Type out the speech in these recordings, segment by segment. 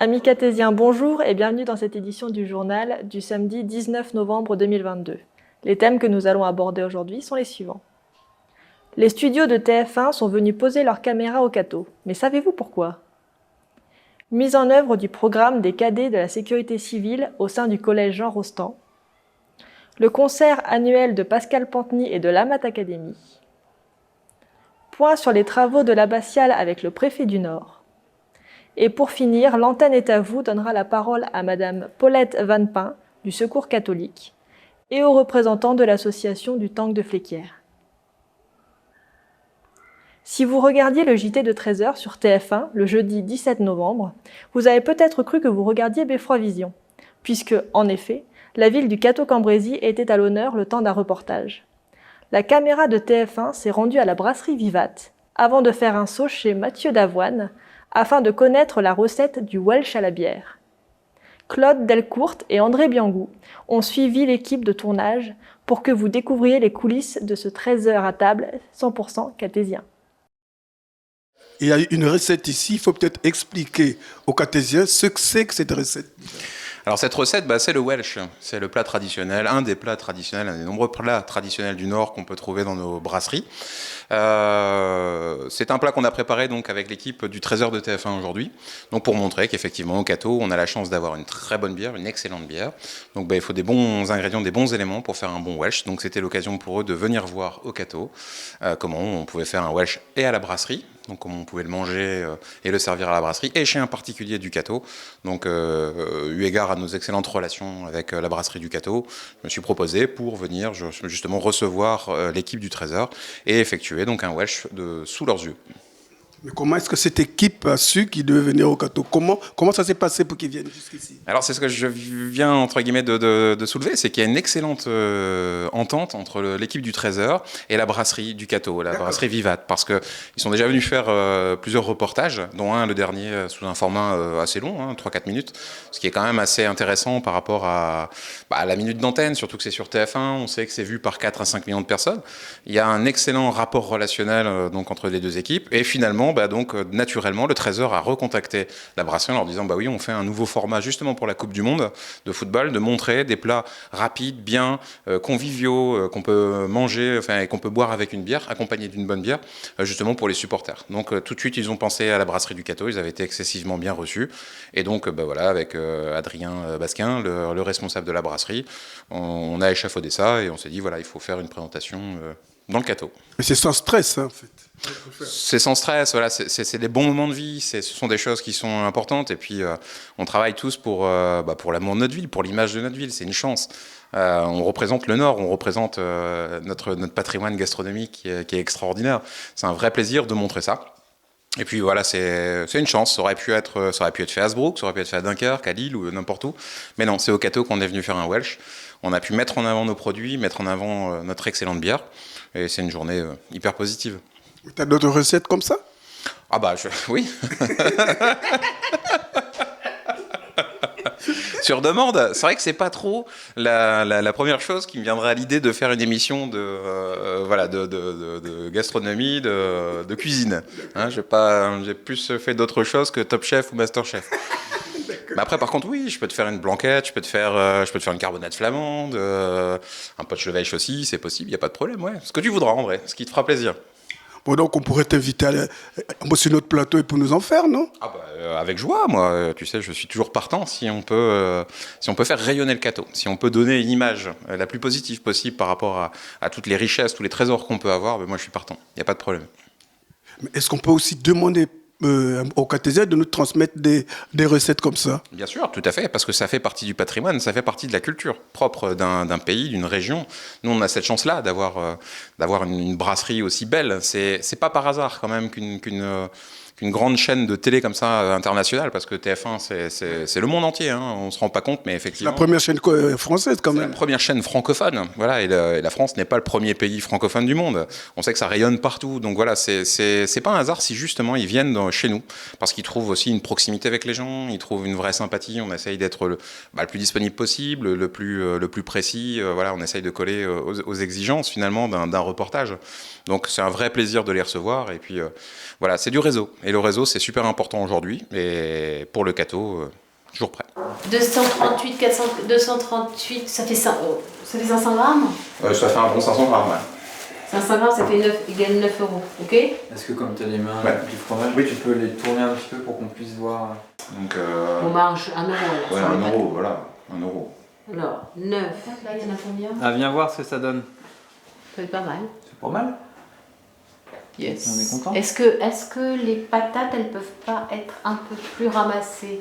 Amis cartésiens, bonjour et bienvenue dans cette édition du journal du samedi 19 novembre 2022. Les thèmes que nous allons aborder aujourd'hui sont les suivants. Les studios de TF1 sont venus poser leurs caméras au Cateau, mais savez-vous pourquoi? Mise en œuvre du programme des cadets de la sécurité civile au sein du collège Jean Rostand. Le concert annuel de Pascal Panteny et de l'Amat Academy. Point sur les travaux de l'abbatiale avec le préfet du Nord. Et pour finir, l'antenne est à vous donnera la parole à Madame Paulette Van Pin du Secours catholique et aux représentants de l'association du Tank de Fléquières. Si vous regardiez le JT de 13h sur TF1 le jeudi 17 novembre, vous avez peut-être cru que vous regardiez Beffroi Vision, puisque, en effet, la ville du Cateau-Cambrésis était à l'honneur le temps d'un reportage. La caméra de TF1 s'est rendue à la brasserie Vivat avant de faire un saut chez Mathieu Davoine, afin de connaître la recette du Welsh à la bière. Claude Delcourt et André Biangou ont suivi l'équipe de tournage pour que vous découvriez les coulisses de ce 13h à table 100% cartésien. Il y a une recette ici, il faut peut-être expliquer aux cartésiens ce que c'est que cette recette. Alors cette recette, c'est le Welsh, c'est le plat traditionnel, un des plats traditionnels, un des nombreux plats traditionnels du Nord qu'on peut trouver dans nos brasseries. C'est un plat qu'on a préparé donc avec l'équipe du 13h de TF1 aujourd'hui, donc pour montrer qu'effectivement au Cateau, on a la chance d'avoir une très bonne bière, une excellente bière. Donc il faut des bons ingrédients, des bons éléments pour faire un bon Welsh. Donc c'était l'occasion pour eux de venir voir au Cateau comment on pouvait faire un Welsh et à la brasserie. Donc comment on pouvait le manger et le servir à la brasserie, et chez un particulier du Cateau. Donc eu égard à nos excellentes relations avec la brasserie du Cateau, je me suis proposé pour venir justement recevoir l'équipe du Trésor et effectuer donc un Welsh sous leurs yeux. Mais comment est-ce que cette équipe a su qu'ils devaient venir au Cateau? Comment ça s'est passé pour qu'ils viennent jusqu'ici? Alors c'est ce que je viens entre guillemets de soulever, c'est qu'il y a une excellente entente entre l'équipe du Trésor et la brasserie du Cateau, la brasserie Vivat, parce qu'ils sont déjà venus faire plusieurs reportages, dont un, le dernier, sous un format assez long, 3-4 minutes, ce qui est quand même assez intéressant par rapport à la minute d'antenne, surtout que c'est sur TF1, on sait que c'est vu par 4 à 5 millions de personnes. Il y a un excellent rapport relationnel donc entre les deux équipes, et finalement, naturellement, le Trésor a recontacté la brasserie en leur disant oui, on fait un nouveau format justement pour la Coupe du Monde de football, de montrer des plats rapides, bien conviviaux, qu'on peut manger, et qu'on peut boire avec une bière, accompagnée d'une bonne bière, justement pour les supporters. Donc tout de suite, ils ont pensé à la brasserie du Cateau, ils avaient été excessivement bien reçus. Et donc avec Adrien Basquin, le responsable de la brasserie, on a échafaudé ça et on s'est dit il faut faire une présentation dans le Cateau. Mais c'est sans stress, en fait. C'est sans stress, c'est des bons moments de vie, ce sont des choses qui sont importantes, et puis on travaille tous pour l'amour de notre ville, pour l'image de notre ville, c'est une chance. On représente le Nord, on représente notre patrimoine gastronomique qui est extraordinaire. C'est un vrai plaisir de montrer ça. Et puis c'est une chance, ça aurait pu être fait à Hasbrook, ça aurait pu être fait à Dunkerque, à Lille ou n'importe où, mais non, c'est au Cateau qu'on est venu faire un Welsh. On a pu mettre en avant nos produits, mettre en avant notre excellente bière, et c'est une journée hyper positive. Tu as d'autres recettes comme ça? Oui. Sur demande, c'est vrai que c'est pas trop la première chose qui me viendrait à l'idée de faire une émission de gastronomie, de cuisine. J'ai plus fait d'autres choses que Top Chef ou Master Chef. Mais après, par contre, oui, je peux te faire une blanquette, je peux te faire une carbonade flamande, un pot de chevêche aussi, c'est possible, il n'y a pas de problème, ouais. Ce que tu voudras en vrai, ce qui te fera plaisir. Bon, donc on pourrait t'inviter sur notre plateau et pour nous en faire, non? Avec joie, moi, tu sais, je suis toujours partant si on peut faire rayonner le Cateau, si on peut donner une image la plus positive possible par rapport à toutes les richesses, tous les trésors qu'on peut avoir, moi je suis partant, il n'y a pas de problème. Mais est-ce qu'on peut aussi demander aux cartésiens de nous transmettre des recettes comme ça? Bien sûr, tout à fait, parce que ça fait partie du patrimoine, ça fait partie de la culture propre d'un pays, d'une région. Nous, on a cette chance-là d'avoir une brasserie aussi belle. C'est pas par hasard quand même qu'une grande chaîne de télé comme ça internationale, parce que TF1 c'est le monde entier, on se rend pas compte, mais effectivement. La première chaîne française quand même. La première chaîne francophone, et la France n'est pas le premier pays francophone du monde. On sait que ça rayonne partout, donc c'est pas un hasard si justement ils viennent chez nous, parce qu'ils trouvent aussi une proximité avec les gens, ils trouvent une vraie sympathie. On essaye d'être le plus disponible possible, le plus précis. On essaye de coller aux exigences finalement d'un reportage. Donc c'est un vrai plaisir de les recevoir, et puis c'est du réseau. Et le réseau, c'est super important aujourd'hui. Et pour le Cato, toujours prêt. 238, 400, 238, ça fait 500 grammes. Ça fait un bon 500 grammes. Ouais. 500 grammes, ça fait 9, égale 9 euros, ok? Est-ce que comme tu as les mains du fromage, tu peux les tourner un petit peu pour qu'on puisse voir? Donc, On marge 1 euro alors. ouais, sur 1 les euro, voilà. 1 euro. pâtes. Alors, 9. Là, il y en a combien? Ah, viens voir ce que ça donne. Ça fait pas mal. C'est pas mal. Yes. On est content. Est-ce que les patates, elles peuvent pas être un peu plus ramassées?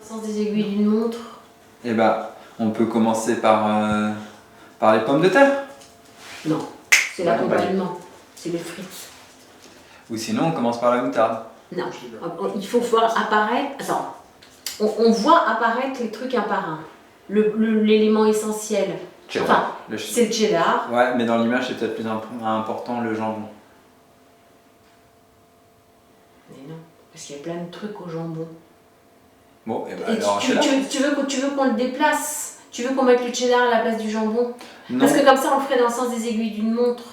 Sans des aiguilles d'une montre? Eh bah, on peut commencer par les pommes de terre. Non, c'est l'accompagnement, c'est les frites. Ou sinon, on commence par la moutarde. Non, il faut voir apparaître. Attends, on voit apparaître les trucs un par un. L'élément essentiel. Cheddar. Enfin, Le c'est le cheddar. Ouais, mais dans l'image, c'est peut-être plus important le jambon. Mais non, parce qu'il y a plein de trucs au jambon. Bon, et bah Et alors, tu veux qu'on le déplace? Tu veux qu'on mette le cheddar à la place du jambon? non. Parce que comme ça, on le ferait dans le sens des aiguilles d'une montre.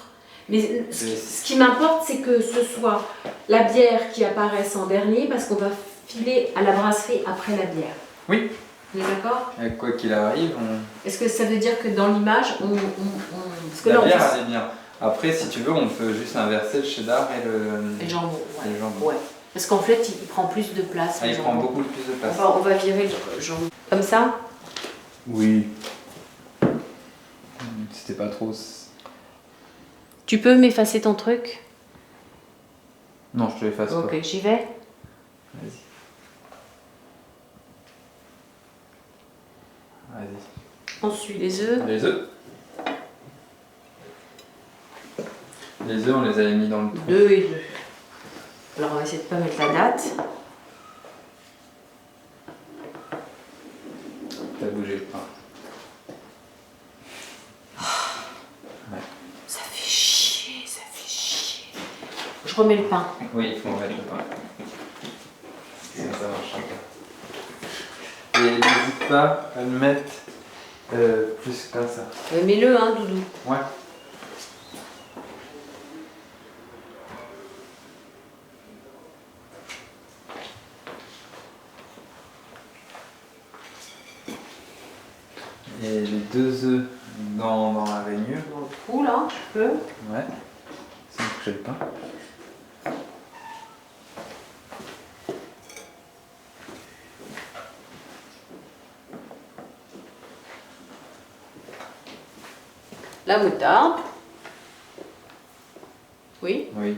Mais ce qui m'importe, c'est que ce soit la bière qui apparaisse en dernier, parce qu'on va filer à la brasserie après la bière. Oui. On est d'accord? Et quoi qu'il arrive, Est-ce que ça veut dire que dans l'image, parce que la là, on bière, fait- elle est bien. Après, si tu veux, on peut juste inverser le cheddar et Et le jambon, ouais. et le jambon. Ouais. Parce qu'en fait, il prend plus de place. Ah, le il prend jambon. beaucoup plus de place. On va virer le jambon. Comme ça? Oui. C'était pas trop. Tu peux m'effacer ton truc? Non, je te l'efface pas. Ok, j'y vais. Vas-y. Vas-y. On suit les œufs. Les œufs. Les œufs, on les avait mis dans le trou. 2 et 2. Alors, on va essayer de pas mettre la date. T'as bougé le pain. Ça fait chier, ça fait chier. Je remets le pain. Oui, il faut mettre le pain. Ça marche. Et n'hésite pas à le mettre plus comme ça. Mets-le, hein, Doudou. Ouais. Et les 2 œufs dans la rainure. Dans le trou, là, je peux. Ouais. Sans toucher le pain. La moutarde. Oui. Oui.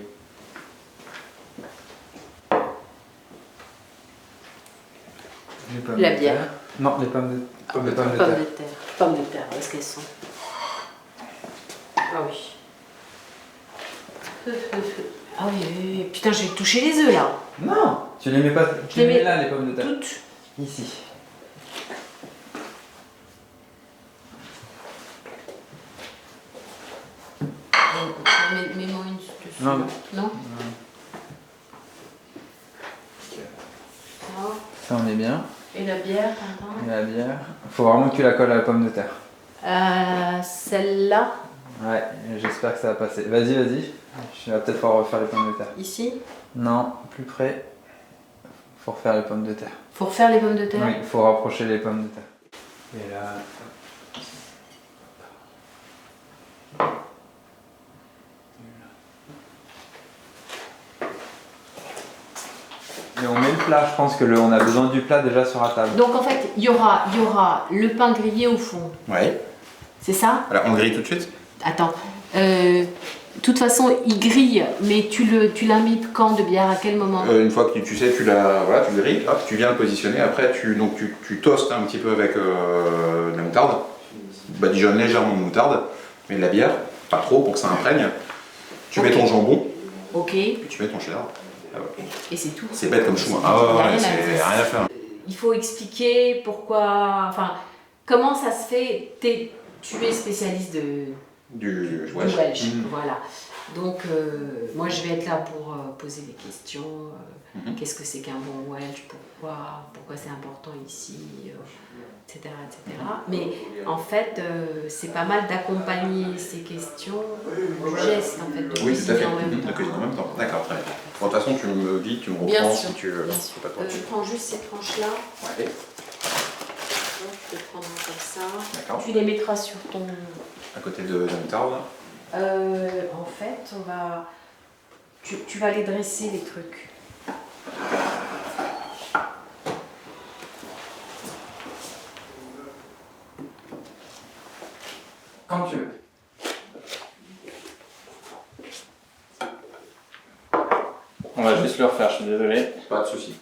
Les pommes La de bière. terre. Non, les pommes de Pommes de terre. Pommes de terre, où est-ce qu'elles sont? Ah oui. Ah oui, oui, oui. Putain, je vais toucher les œufs, là. Non, tu les mets pas. Tu les les mets mets là, les pommes de terre. Toutes. Ici. Mets-moi une dessus. Non. Non? Ça. Ça, on est bien. Et la bière, attends. Et la bière. Faut vraiment que tu la colles à la pomme de terre. Celle-là, Ouais, j'espère que ça va passer. Vas-y, vas-y. Je vais peut-être pouvoir refaire les pommes de terre. ici. Non, plus près. Faut refaire les pommes de terre. Faut refaire les pommes de terre. Oui, il faut rapprocher les pommes de terre. Et là. Et on met le plat, je pense que on a besoin du plat déjà sur la table. Donc en fait, il y aura le pain grillé au fond. Ouais. C'est ça? Alors, on le grille tout de suite. Attends. De toute façon, il grille, mais tu l'imites quand de bière? À quel moment? Une fois que tu sais, tu le grilles, hop, tu viens le positionner. Après, tu toastes un petit peu avec de la moutarde. Badigeonnes légèrement de moutarde, mais de la bière, pas trop pour que ça imprègne. Tu mets ton jambon, Ok. puis tu mets ton cheddar. Ah ouais. Et c'est tout. C'est bête comme chou. Hein. Ah Il y a ouais, rien à c'est dire. rien à faire. Il faut expliquer pourquoi. Enfin, comment ça se fait. Tu es spécialiste Du du Welsh. Welsh. Voilà. Donc, moi, je vais être là pour poser des questions. Qu'est-ce que c'est qu'un bon Welsh? Pourquoi c'est important ici? etc., etc. Mais en fait, c'est pas mal d'accompagner ces questions du geste, en fait, de Oui, tout à cuisiner fait. en même De temps. cuisiner en même temps. D'accord, très bien. Bon, de toute façon, tu me dis, tu me Bien reprends sûr, si tu veux. bien sûr. Pas de problème. Je prends juste ces tranches-là. Ouais. Donc, je les prendrai comme ça. D'accord. Tu les mettras sur ton... À côté de la moutarde. En fait, on va... Tu vas les dresser, les trucs. Quand tu veux. On va juste le refaire, je suis désolé. Pas de souci.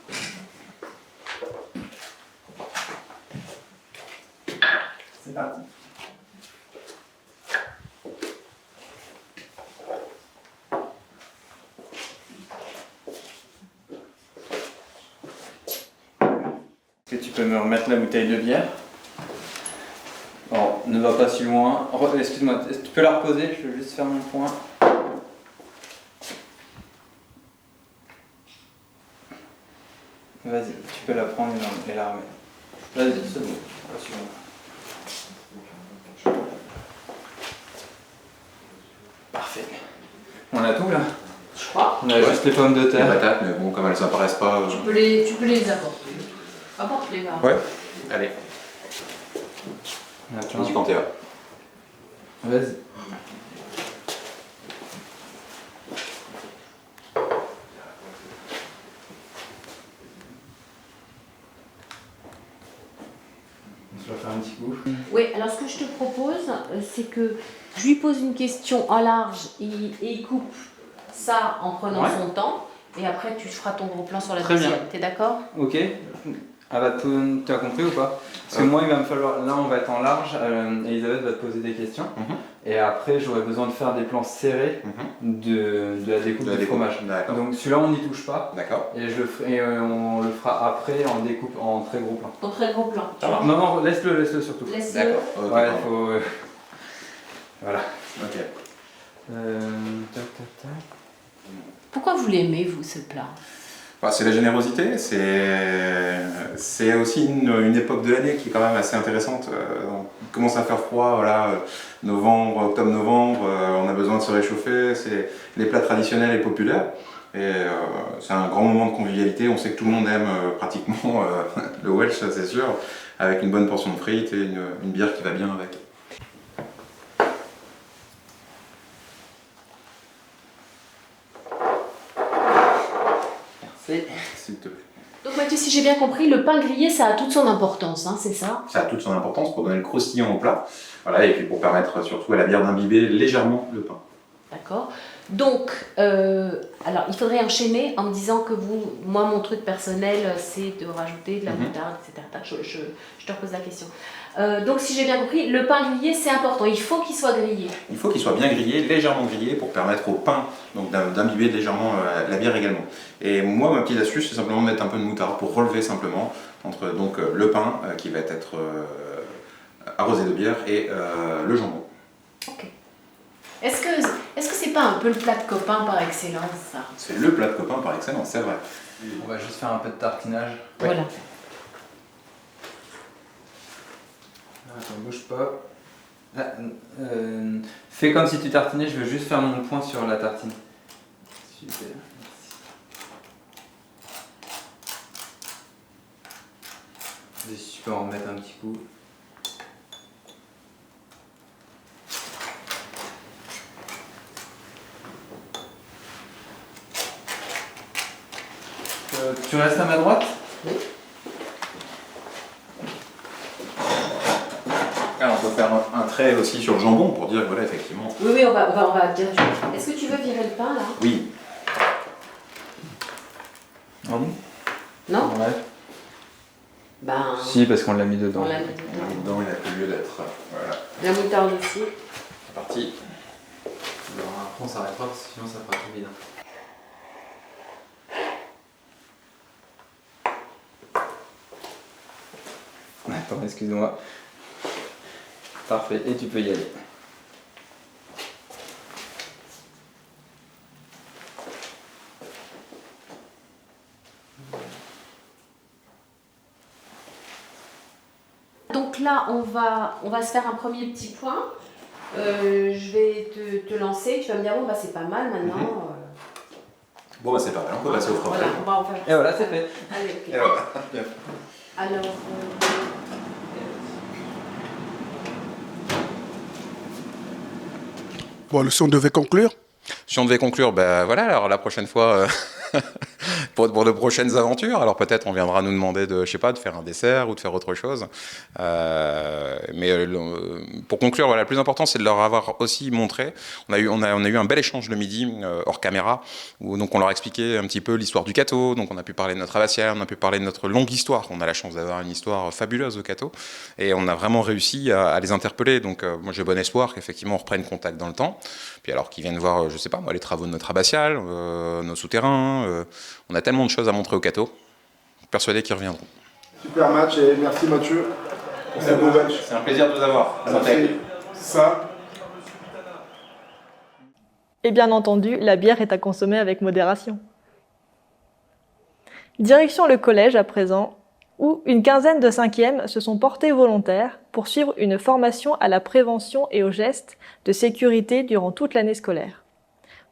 C'est parti. Est-ce que tu peux me remettre la bouteille de bière? Bon, ne va pas si loin. Excuse-moi, tu peux la reposer? Je veux juste faire mon point. Vas-y, tu peux la prendre et la remettre. Vas-y, c'est bon. Pas si loin. Parfait. On a tout là? Je crois. On a juste les pommes de Les terre. patates, mais bon, comme elles apparaissent pas. Tu peux les apporter. Apporte-les, là. Ouais. Allez, Attends. dis quand t'es là. Vas-y. Je vais faire un petit coup. Oui, alors ce que je te propose, c'est que je lui pose une question en large et il coupe ça en prenant Ouais. son temps. Et après, tu feras ton gros plan sur la Très deuxième. bien. T'es d'accord? Ok. Ah bah, tu as compris ou pas? Parce que moi, il va me falloir. Là, on va être en large. Elisabeth va te poser des questions. Et après, j'aurai besoin de faire des plans serrés de la découpe De la du découpe. fromage. D'accord. Donc celui-là, on n'y touche pas. D'accord. Et, on le fera après en découpe en très gros plans. Ton très gros plan. Ça marche. Non, non, laisse-le surtout. Laisse-le. D'accord. Ok, Ouais, pardon. il faut. Voilà. Ok. Tac, tac, tac. Pourquoi vous l'aimez, vous, ce plat? Bah, c'est la générosité, c'est aussi une époque de l'année qui est quand même assez intéressante. Il commence à faire froid, voilà, novembre, octobre-novembre, on a besoin de se réchauffer, c'est les plats traditionnels et populaires. Et c'est un grand moment de convivialité, on sait que tout le monde aime pratiquement le Welsh, ça, c'est sûr, avec une bonne portion de frites et une bière qui va bien avec. Merci. S'il te plaît. Donc Mathieu, si j'ai bien compris, le pain grillé, ça a toute son importance, hein, c'est ça? Ça a toute son importance pour donner le croustillant au plat, voilà, et puis pour permettre surtout à la bière d'imbiber légèrement le pain. D'accord. Donc, alors il faudrait enchaîner en me disant que moi mon truc personnel c'est de rajouter de la moutarde, etc. Je te repose la question. Donc si j'ai bien compris, le pain grillé c'est important, il faut qu'il soit grillé. Il faut qu'il soit bien grillé, légèrement grillé, pour permettre au pain donc d'imbiber légèrement la bière également. Et moi, ma petite astuce, c'est simplement de mettre un peu de moutarde pour relever simplement entre donc, le pain qui va être arrosé de bière et le jambon. Ok. Est-ce que c'est pas un peu le plat de copain par excellence, ça? C'est le plat de copain par excellence, c'est vrai. On va juste faire un peu de tartinage. Ouais. Voilà. Attends, bouge pas. Là, fais comme si tu tartinais, je veux juste faire mon point sur la tartine. Super, merci. Vas-y, si tu peux en remettre un petit coup. Tu restes à ma droite? Oui. Alors, on peut faire un trait aussi sur le jambon pour dire que voilà, effectivement. Oui, on va dire. Est-ce que tu veux virer le pain là? Oui, Pardon? Non? Ouais. Ben. Si, parce qu'on l'a mis dedans. On l'a mis on est dedans. dedans, il n'a plus lieu d'être. Voilà, La moutarde aussi. c'est parti. Alors après on s'arrêtera parce que sinon ça fera trop vide. Attends, excuse-moi. Parfait, et tu peux y aller. donc là, on va se faire un premier petit point. Je vais te lancer, tu vas me dire, bon, bah, c'est pas mal maintenant. Bon, bah c'est pas mal, on peut passer au Voilà, problème. on va en faire. Et voilà, c'est fait. Allez, ok. Et voilà. Bien. Alors, Bon, si on devait conclure, Si on devait conclure, ben voilà, alors la prochaine fois, pour de prochaines aventures, alors peut-être on viendra nous demander de, je sais pas, de faire un dessert ou de faire autre chose. Pour conclure, voilà, le plus important, c'est de leur avoir aussi montré. On a eu un bel échange le midi, hors caméra, où donc on leur a expliqué un petit peu l'histoire du Cateau. Donc on a pu parler de notre abbatiale, on a pu parler de notre longue histoire. On a la chance d'avoir une histoire fabuleuse au Cateau, et on a vraiment réussi à les interpeller. Donc moi j'ai bon espoir qu'effectivement on reprenne contact dans le temps. Puis alors qu'ils viennent voir, je sais pas moi, les travaux de notre abbatiale, nos souterrains. On a tellement de choses à montrer au Cateau. Persuadé qu'ils reviendront. Super match et merci Mathieu pour ce beau match. C'est un plaisir de vous avoir. Merci. Ça. Et bien entendu, la bière est à consommer avec modération. Direction le collège à présent, où une quinzaine de cinquièmes se sont portés volontaires pour suivre une formation à la prévention et aux gestes de sécurité durant toute l'année scolaire.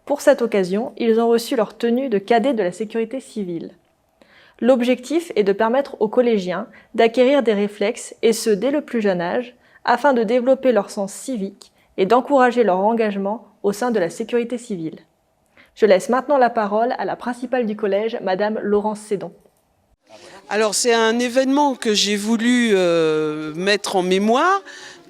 Pour cette occasion, ils ont reçu leur tenue de cadet de la sécurité civile. L'objectif est de permettre aux collégiens d'acquérir des réflexes, et ce dès le plus jeune âge, afin de développer leur sens civique et d'encourager leur engagement au sein de la sécurité civile. Je laisse maintenant la parole à la principale du collège, Madame Laurence Sédon. Alors c'est un événement que j'ai voulu mettre en mémoire.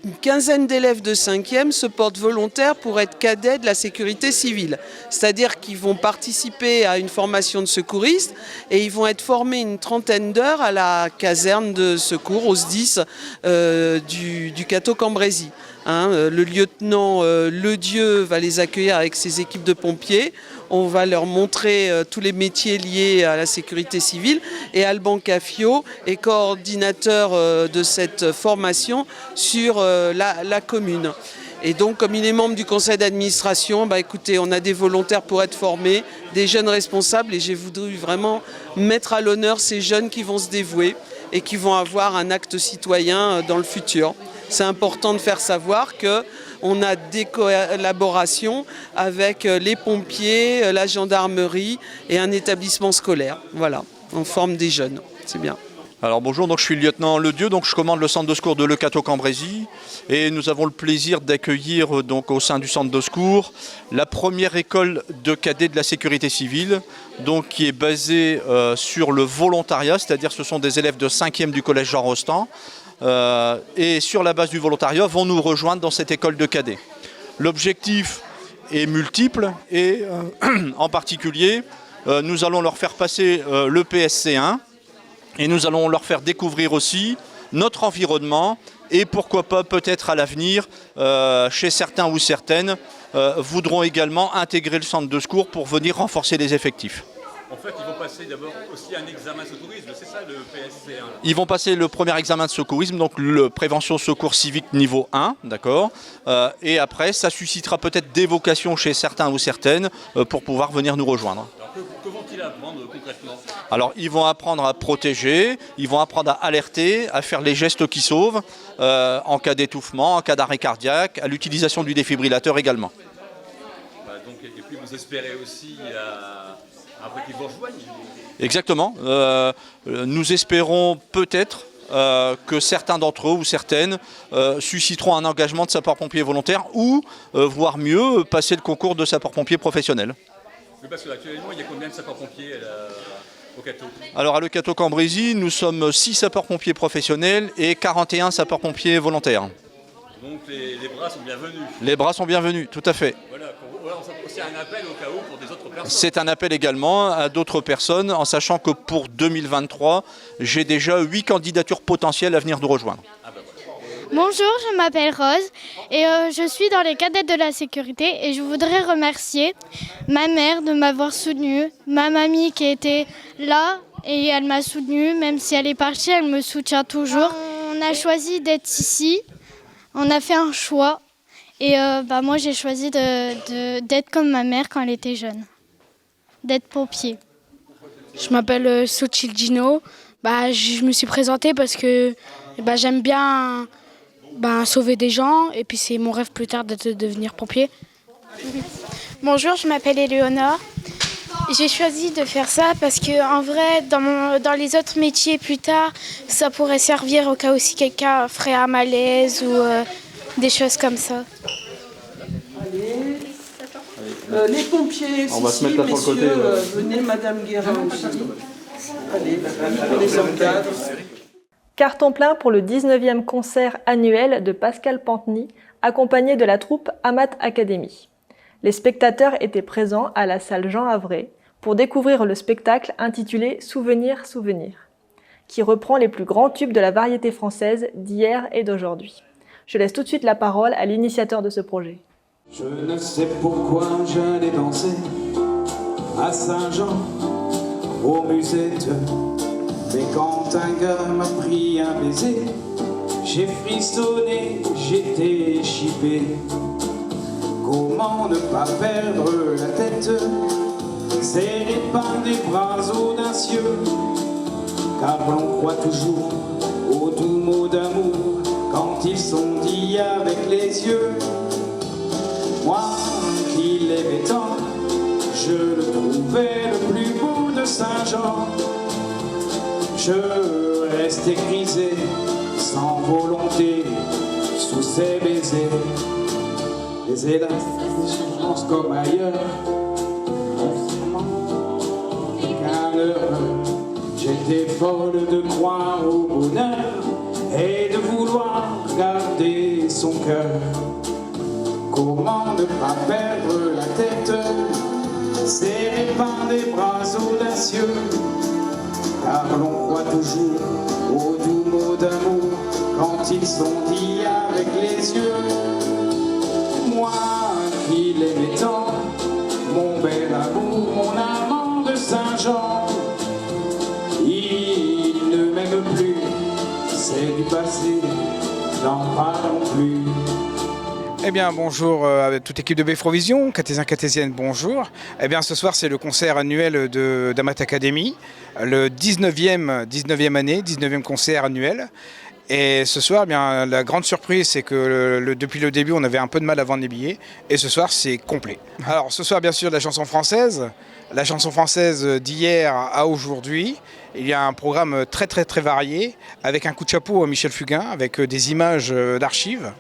Une quinzaine d'élèves de 5e se portent volontaires pour être cadets de la sécurité civile. C'est-à-dire qu'ils vont participer à une formation de secouristes et ils vont être formés une trentaine d'heures à la caserne de secours, au SDIS du Cateau-Cambrésis. Le lieutenant Ledieu va les accueillir avec ses équipes de pompiers. On va leur montrer tous les métiers liés à la sécurité civile, et Alban Cafio est coordinateur de cette formation sur la commune. Et donc, comme il est membre du conseil d'administration, écoutez, on a des volontaires pour être formés, des jeunes responsables, et j'ai voulu vraiment mettre à l'honneur ces jeunes qui vont se dévouer et qui vont avoir un acte citoyen dans le futur. C'est important de faire savoir qu'on a des collaborations avec les pompiers, la gendarmerie et un établissement scolaire. Voilà, on forme des jeunes, c'est bien. Alors bonjour, donc je suis le lieutenant Ledieu, donc je commande le centre de secours de Le Cateau-Cambrésis, et nous avons le plaisir d'accueillir donc au sein du centre de secours la première école de cadets de la sécurité civile, donc qui est basée sur le volontariat, c'est-à-dire ce sont des élèves de 5e du collège Jean Rostand, et sur la base du volontariat vont nous rejoindre dans cette école de cadets. L'objectif est multiple, et en particulier nous allons leur faire passer le PSC1, et nous allons leur faire découvrir aussi notre environnement, et pourquoi pas peut-être à l'avenir, chez certains ou certaines, voudront également intégrer le centre de secours pour venir renforcer les effectifs. En fait, ils vont passer d'abord aussi un examen secourisme, c'est ça le PSC1 là. Ils vont passer le premier examen de secourisme, donc le prévention secours civique niveau 1, d'accord. Et après, ça suscitera peut-être des vocations chez certains ou certaines pour pouvoir venir nous rejoindre. Alors que vont-ils apprendre concrètement? Alors, ils vont apprendre à protéger, ils vont apprendre à alerter, à faire les gestes qui sauvent, en cas d'étouffement, en cas d'arrêt cardiaque, à l'utilisation du défibrillateur également. Et puis vous espérez aussi après qu'ils vous rejoignent. Exactement. Nous espérons peut-être que certains d'entre eux ou certaines susciteront un engagement de sapeur-pompier volontaire, ou, voire mieux, passer le concours de sapeur-pompier professionnel. Oui, parce qu'actuellement, il y a combien de sapeurs-pompiers au Cateau? Alors à Le Cateau-Cambrésis, nous sommes 6 sapeurs-pompiers professionnels et 41 sapeurs-pompiers volontaires. Donc les bras sont bienvenus. Les bras sont bienvenus, tout à fait. Voilà, c'est un appel au cas où pour des autres personnes. C'est un appel également à d'autres personnes, en sachant que pour 2023, j'ai déjà 8 candidatures potentielles à venir nous rejoindre. Bonjour, je m'appelle Rose et je suis dans les cadettes de la sécurité, et je voudrais remercier ma mère de m'avoir soutenue, ma mamie qui était là et elle m'a soutenue, même si elle est partie, elle me soutient toujours. On a choisi d'être ici, on a fait un choix, et moi j'ai choisi d'être comme ma mère quand elle était jeune, d'être pompier. Je m'appelle Sochil Gino. Je me suis présentée parce que j'aime bien sauver des gens et puis c'est mon rêve plus tard de devenir pompier. Bonjour, je m'appelle Éléonore. J'ai choisi de faire ça parce que en vrai, dans les autres métiers plus tard, ça pourrait servir au cas où si quelqu'un ferait un malaise ou des choses comme ça. Allez. Les pompiers, On va se mettre là sur le côté, venez, Madame Guérin aussi. Allez, pour les encadres. Carton plein pour le 19e concert annuel de Pascal Panteny, accompagné de la troupe Amat Academy. Les spectateurs étaient présents à la salle Jean Havret pour découvrir le spectacle intitulé Souvenir, souvenir, qui reprend les plus grands tubes de la variété française d'hier et d'aujourd'hui. Je laisse tout de suite la parole à l'initiateur de ce projet. Je ne sais pourquoi j'allais danser à Saint-Jean, aux musettes. Mais quand un gars m'a pris un baiser, j'ai frissonné, j'étais chippé. Comment ne pas perdre la tête, serré par des bras audacieux, car l'on croit toujours aux doux mots d'amour quand ils sont dits avec les yeux. Moi qui l'aimais tant, je le trouvais le plus beau de Saint-Jean. Je restais grisé, sans volonté, sous ses baisers. Les hélas, des souffrances comme ailleurs, qu'un heureux. J'étais folle de croire au bonheur et de vouloir garder son cœur. Comment ne pas perdre la tête, serré par des bras audacieux, car l'on croit toujours aux doux mots d'amour quand ils sont dits avec les yeux. Moi qui l'aimais tant, mon bel amour, mon amant de Saint-Jean, il ne m'aime plus, c'est du passé, n'en parlons plus. Eh bien, bonjour à toute l'équipe de Beffrovision, Catésiens, Catésiennes, bonjour. Eh bien, ce soir, c'est le concert annuel d'Amat Academy, le 19e année, 19e concert annuel. Et ce soir, eh bien, la grande surprise, c'est que depuis le début, on avait un peu de mal à vendre les billets. Et ce soir, c'est complet. Alors, ce soir, bien sûr, la chanson française d'hier à aujourd'hui. Il y a un programme très, très, très varié, avec un coup de chapeau à Michel Fugain, avec des images d'archives.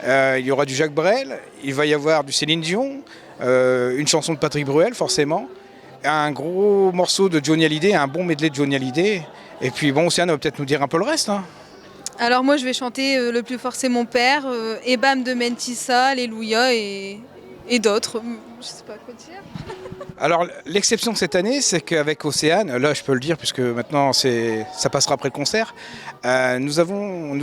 Il y aura du Jacques Brel, il va y avoir du Céline Dion, une chanson de Patrick Bruel forcément, un gros morceau de Johnny Hallyday, un bon medley de Johnny Hallyday. Et puis bon, Océane va peut-être nous dire un peu le reste. Alors moi je vais chanter Le plus fort c'est mon père, Ebam de Mentissa, Alléluia et d'autres. Je sais pas quoi dire. Alors l'exception de cette année, c'est qu'avec Océane, là je peux le dire puisque maintenant ça passera après le concert, nous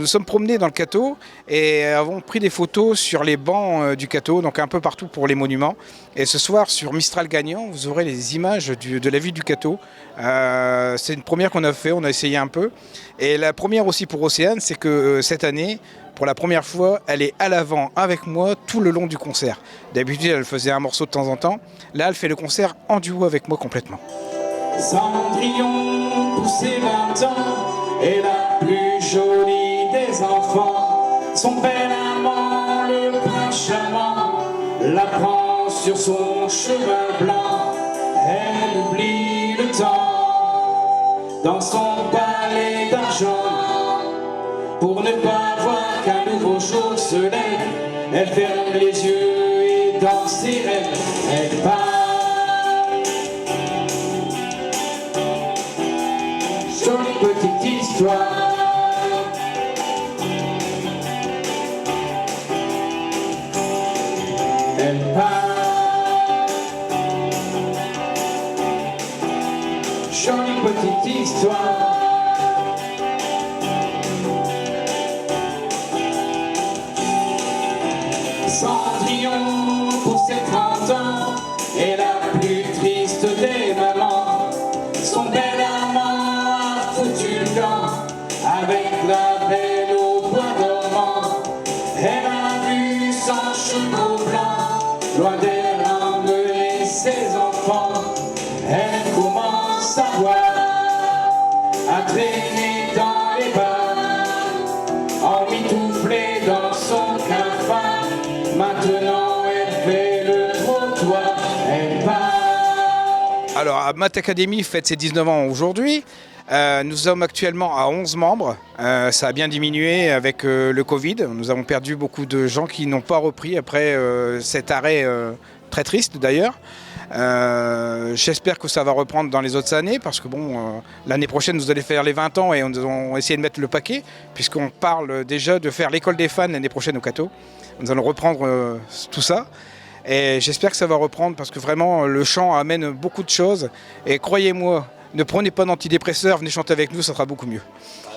sommes promenés dans le Cateau et avons pris des photos sur les bancs du Cateau, donc un peu partout pour les monuments. Et ce soir sur Mistral Gagnant, vous aurez les images de la ville du Cateau. C'est une première qu'on a fait, on a essayé un peu. Et la première aussi pour Océane, c'est que cette année, pour la première fois, elle est à l'avant avec moi tout le long du concert. D'habitude, elle faisait un morceau de temps en temps. Là, elle fait le concert en duo avec moi complètement. Cendrillon, pour ses 20 ans, est la plus jolie des enfants. Son bel amant, le prince charmant, la prend sur son chemin blanc. Elle oublie le temps dans son palais d'argent pour ne pas voir qu'un nouveau jour se lève. Elle ferme les yeux et dans ses rêves, elle part. Jolie petite histoire. Elle part. Jolie petite histoire. Cendrillon, pour ses 30 ans, est la plus triste des mamans. Son bel amant a foutu le camp avec la belle au bois dormant. Elle a vu son chevaux blanc, loin d'elle emmener ses enfants. Elle commence à voir, à traiter Alors, Mat Academy fête ses 19 ans aujourd'hui. Nous sommes actuellement à 11 membres. Ça a bien diminué avec le Covid. Nous avons perdu beaucoup de gens qui n'ont pas repris après cet arrêt très triste d'ailleurs. J'espère que ça va reprendre dans les autres années parce que bon, l'année prochaine nous allons faire les 20 ans et on va essayer de mettre le paquet puisqu'on parle déjà de faire l'école des fans l'année prochaine au Cateau. Nous allons reprendre tout ça et j'espère que ça va reprendre parce que vraiment le chant amène beaucoup de choses et croyez-moi, ne prenez pas d'antidépresseurs, venez chanter avec nous, ça sera beaucoup mieux.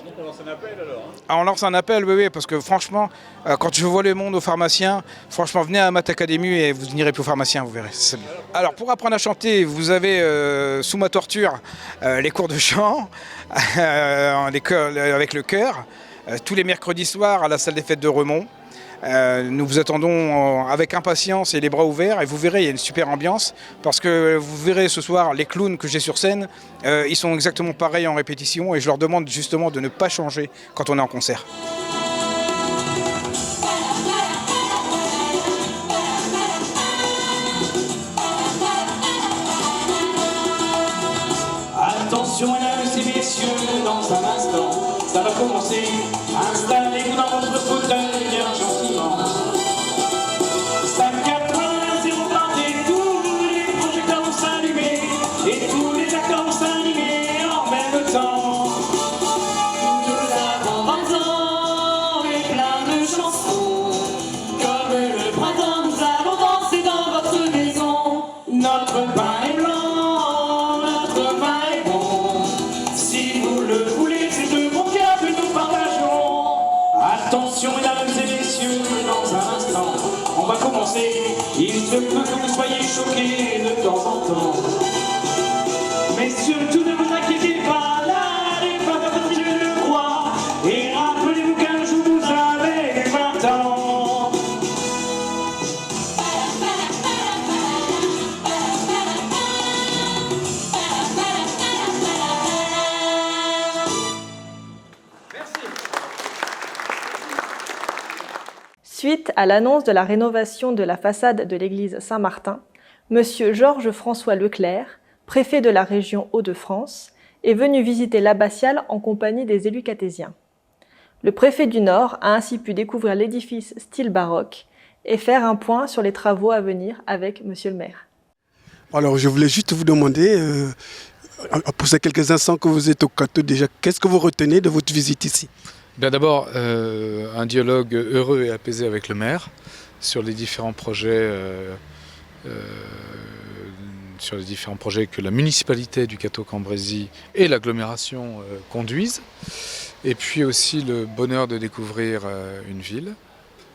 Donc on lance un appel alors, hein? On lance un appel, oui, parce que franchement, quand je vois le monde aux pharmaciens, franchement, venez à Mat Academy et vous n'irez plus au pharmacien, vous verrez. Alors, pour apprendre à chanter, vous avez sous ma torture les cours de chant avec le chœur, tous les mercredis soirs à la salle des fêtes de Remont. Nous vous attendons avec impatience et les bras ouverts et vous verrez, il y a une super ambiance parce que vous verrez ce soir les clowns que j'ai sur scène, ils sont exactement pareils en répétition et je leur demande justement de ne pas changer quand on est en concert. Attention mesdames et messieurs, dans un instant, ça va commencer. Installez-vous dans votre fauteuil bien gentiment. Ça 80 planté, tous les projecteurs vont s'allumer et tous les acteurs vont s'animer en même temps. Nous avons 20 ans et plein de chansons. Comme le printemps, nous allons danser dans votre maison. Notre pain est blanc, notre vin est bon. Si vous le voulez, c'est de bon cœur que nous partagerons. Attention mesdames et messieurs, dans un instant, on va commencer. Il se peut que vous soyez choqués de temps en temps. Mais surtout ne vous inquiétez pas, n'allez pas faire votre Dieu le croit. Et rappelez-vous qu'un jour vous avez 20 ans. Suite à l'annonce de la rénovation de la façade de l'église Saint-Martin, Monsieur Georges-François Leclerc, préfet de la région Hauts-de-France, est venu visiter l'abbatiale en compagnie des élus catésiens. Le préfet du Nord a ainsi pu découvrir l'édifice style baroque et faire un point sur les travaux à venir avec Monsieur le maire. Alors, je voulais juste vous demander, pour ces quelques instants que vous êtes au Cateau déjà, qu'est-ce que vous retenez de votre visite ici? Bien d'abord, un dialogue heureux et apaisé avec le maire sur les différents projets, que la municipalité du Cateau-Cambrésis et l'agglomération conduisent. Et puis aussi le bonheur de découvrir une ville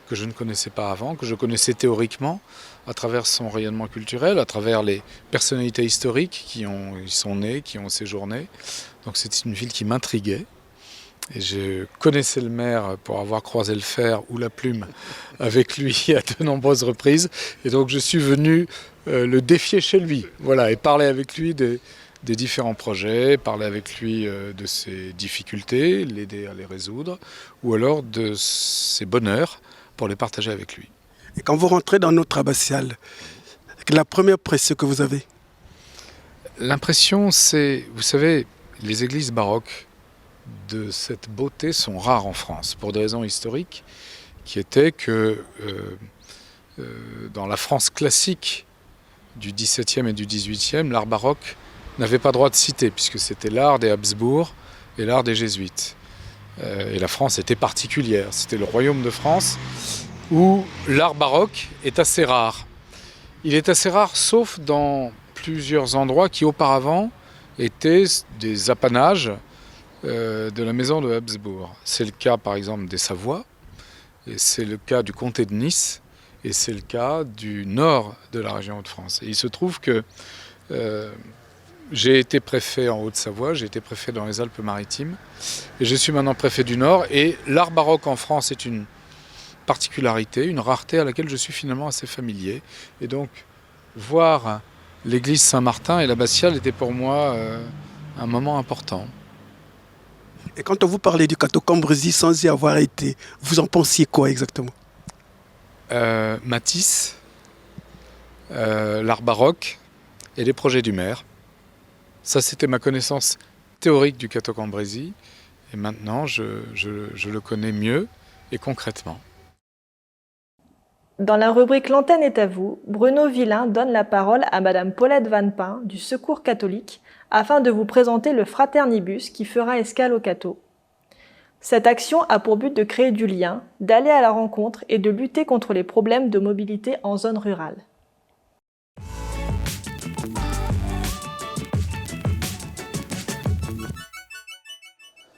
que je ne connaissais pas avant, que je connaissais théoriquement à travers son rayonnement culturel, à travers les personnalités historiques qui y sont nées, qui ont séjourné. Donc c'est une ville qui m'intriguait. Et je connaissais le maire pour avoir croisé le fer ou la plume avec lui à de nombreuses reprises. Et donc je suis venu le défier chez lui, voilà, et parler avec lui des différents projets, parler avec lui de ses difficultés, l'aider à les résoudre, ou alors de ses bonheurs pour les partager avec lui. Et quand vous rentrez dans notre abbatiale, la première impression que vous avez? L'impression, c'est, vous savez, les églises baroques de cette beauté sont rares en France, pour des raisons historiques, qui étaient que dans la France classique du XVIIe et du XVIIIe, l'art baroque n'avait pas droit de citer, puisque c'était l'art des Habsbourg et l'art des Jésuites. Et la France était particulière, c'était le royaume de France, où l'art baroque est assez rare. Il est assez rare, sauf dans plusieurs endroits qui auparavant étaient des apanages de la maison de Habsbourg. C'est le cas par exemple des Savoies, et c'est le cas du comté de Nice, et c'est le cas du nord de la région Hauts-de-France. Et il se trouve que j'ai été préfet en Haute-Savoie, j'ai été préfet dans les Alpes-Maritimes, et je suis maintenant préfet du Nord, et l'art baroque en France est une particularité, une rareté à laquelle je suis finalement assez familier. Et donc, voir l'église Saint-Martin et l'abbatiale était pour moi un moment important. Et quand on vous parlait du Cateau-Cambrésis sans y avoir été, vous en pensiez quoi exactement? Matisse, l'art baroque et les projets du maire. Ça, c'était ma connaissance théorique du Cateau Cambrésis. Et maintenant, je le connais mieux et concrètement. Dans la rubrique L'antenne est à vous, Bruno Villain donne la parole à Madame Paulette Van Pin du Secours catholique afin de vous présenter le Fraternibus qui fera escale au Cateau. Cette action a pour but de créer du lien, d'aller à la rencontre et de lutter contre les problèmes de mobilité en zone rurale.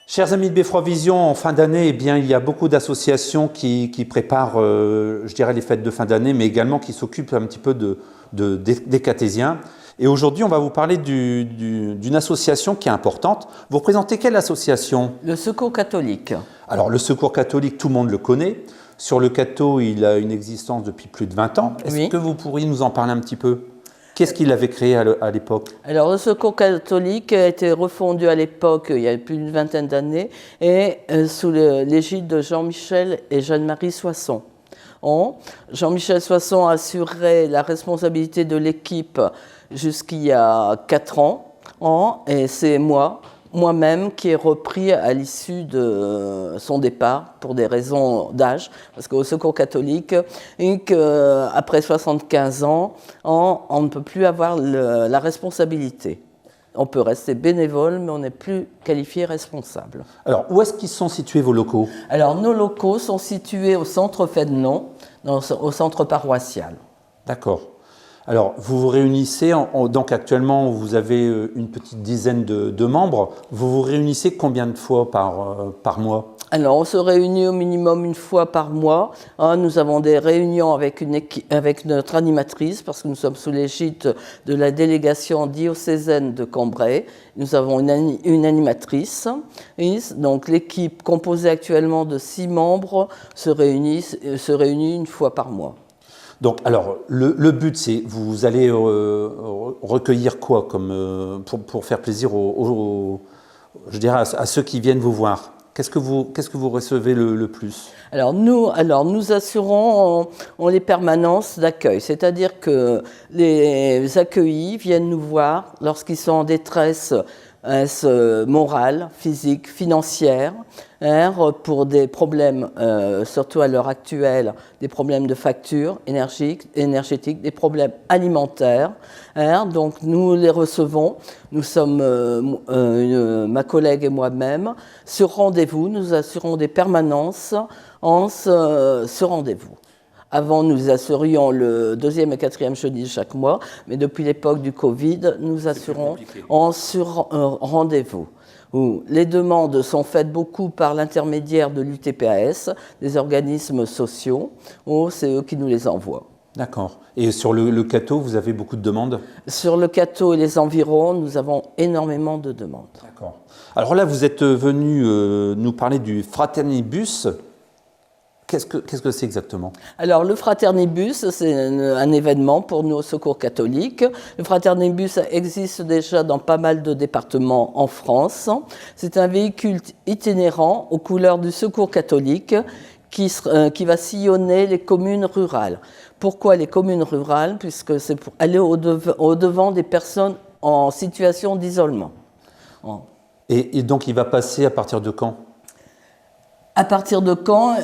Chers amis de Beffroi Vision, en fin d'année, eh bien, il y a beaucoup d'associations qui préparent, je dirais, les fêtes de fin d'année, mais également qui s'occupent un petit peu des cathésiens. Et aujourd'hui, on va vous parler d'une association qui est importante. Vous représentez quelle association? Le Secours catholique. Alors, le Secours catholique, tout le monde le connaît. Sur le Cateau, il a une existence depuis plus de 20 ans. Est-ce que vous pourriez nous en parler un petit peu? Qu'est-ce qu'il avait créé à l'époque? Alors, le Secours catholique a été refondu à l'époque, il y a plus d'une vingtaine d'années, et sous l'égide de Jean-Michel et Jeanne-Marie Soisson. Jean-Michel Soisson assurait la responsabilité de l'équipe jusqu'il y a 4 ans, et c'est moi-même qui ai repris à l'issue de son départ pour des raisons d'âge, parce qu'au Secours catholique, après 75 ans, on ne peut plus avoir la responsabilité. On peut rester bénévole, mais on n'est plus qualifié responsable. Alors, où est-ce qu'ils sont situés, vos locaux? Alors, nos locaux sont situés au centre Fédenon, au centre paroissial. D'accord. Alors, vous vous réunissez, donc actuellement, vous avez une petite dizaine de membres. Vous vous réunissez combien de fois par mois? Alors, on se réunit au minimum une fois par mois. Nous avons des réunions avec notre animatrice, parce que nous sommes sous l'égide de la délégation diocésaine de Cambrai. Nous avons une animatrice. Donc, l'équipe composée actuellement de 6 membres se réunit une fois par mois. Donc, alors, le but, c'est vous allez recueillir quoi pour faire plaisir je dirais à ceux qui viennent vous voir? Qu'est-ce que vous recevez le plus? Alors nous assurons les permanences d'accueil, c'est-à-dire que les accueillis viennent nous voir lorsqu'ils sont en détresse morale, physique, financière, pour des problèmes, surtout à l'heure actuelle, des problèmes de facture énergétique, des problèmes alimentaires. Donc nous les recevons, nous sommes, ma collègue et moi-même, sur rendez-vous, nous assurons des permanences sur rendez-vous. Avant, nous assurions le 2e et 4e jeudi de chaque mois, mais depuis l'époque du Covid, nous assurons sur rendez-vous. Où les demandes sont faites beaucoup par l'intermédiaire de l'UTPAS, des organismes sociaux, c'est eux qui nous les envoient. D'accord. Et sur le Cateau, vous avez beaucoup de demandes? Sur le Cateau et les environs, nous avons énormément de demandes. D'accord. Alors là, vous êtes venu nous parler du Fraternibus. Qu'est-ce que c'est exactement? Alors, le Fraternibus, c'est un événement pour nous au Secours catholique. Le Fraternibus existe déjà dans pas mal de départements en France. C'est un véhicule itinérant aux couleurs du Secours catholique qui va sillonner les communes rurales. Pourquoi les communes rurales? Puisque c'est pour aller au-devant des personnes en situation d'isolement. Et donc, il va passer à partir de quand? À partir de quand?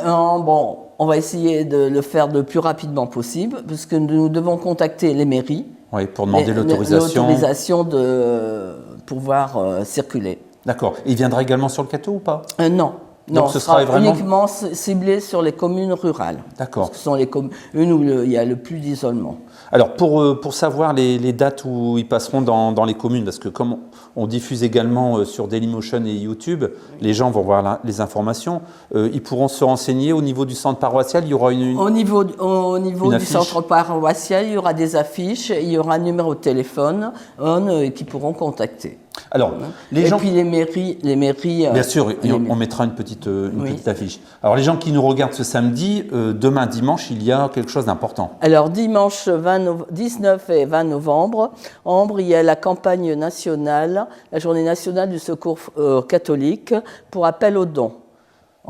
On va essayer de le faire le plus rapidement possible, puisque nous devons contacter les mairies. Oui, pour demander l'autorisation. L'autorisation de pouvoir circuler. D'accord. Il viendra également sur le Cateau ou pas? Non. Donc ce sera uniquement ciblé sur les communes rurales. D'accord. Ce sont les communes où il y a le plus d'isolement. Alors, pour savoir les dates où ils passeront dans les communes, parce que comme on diffuse également sur Dailymotion et YouTube, les gens vont voir les informations, ils pourront se renseigner au niveau du centre paroissial, il y aura Au niveau du centre paroissial, il y aura des affiches, il y aura un numéro de téléphone qui pourront contacter. Alors, puis les mairies... Bien sûr, on mettra une petite affiche. Alors, les gens qui nous regardent ce samedi, demain, dimanche, il y a quelque chose d'important. Alors, dimanche 19 et 20 novembre, il y a la campagne nationale, la journée nationale du secours catholique pour appel aux dons.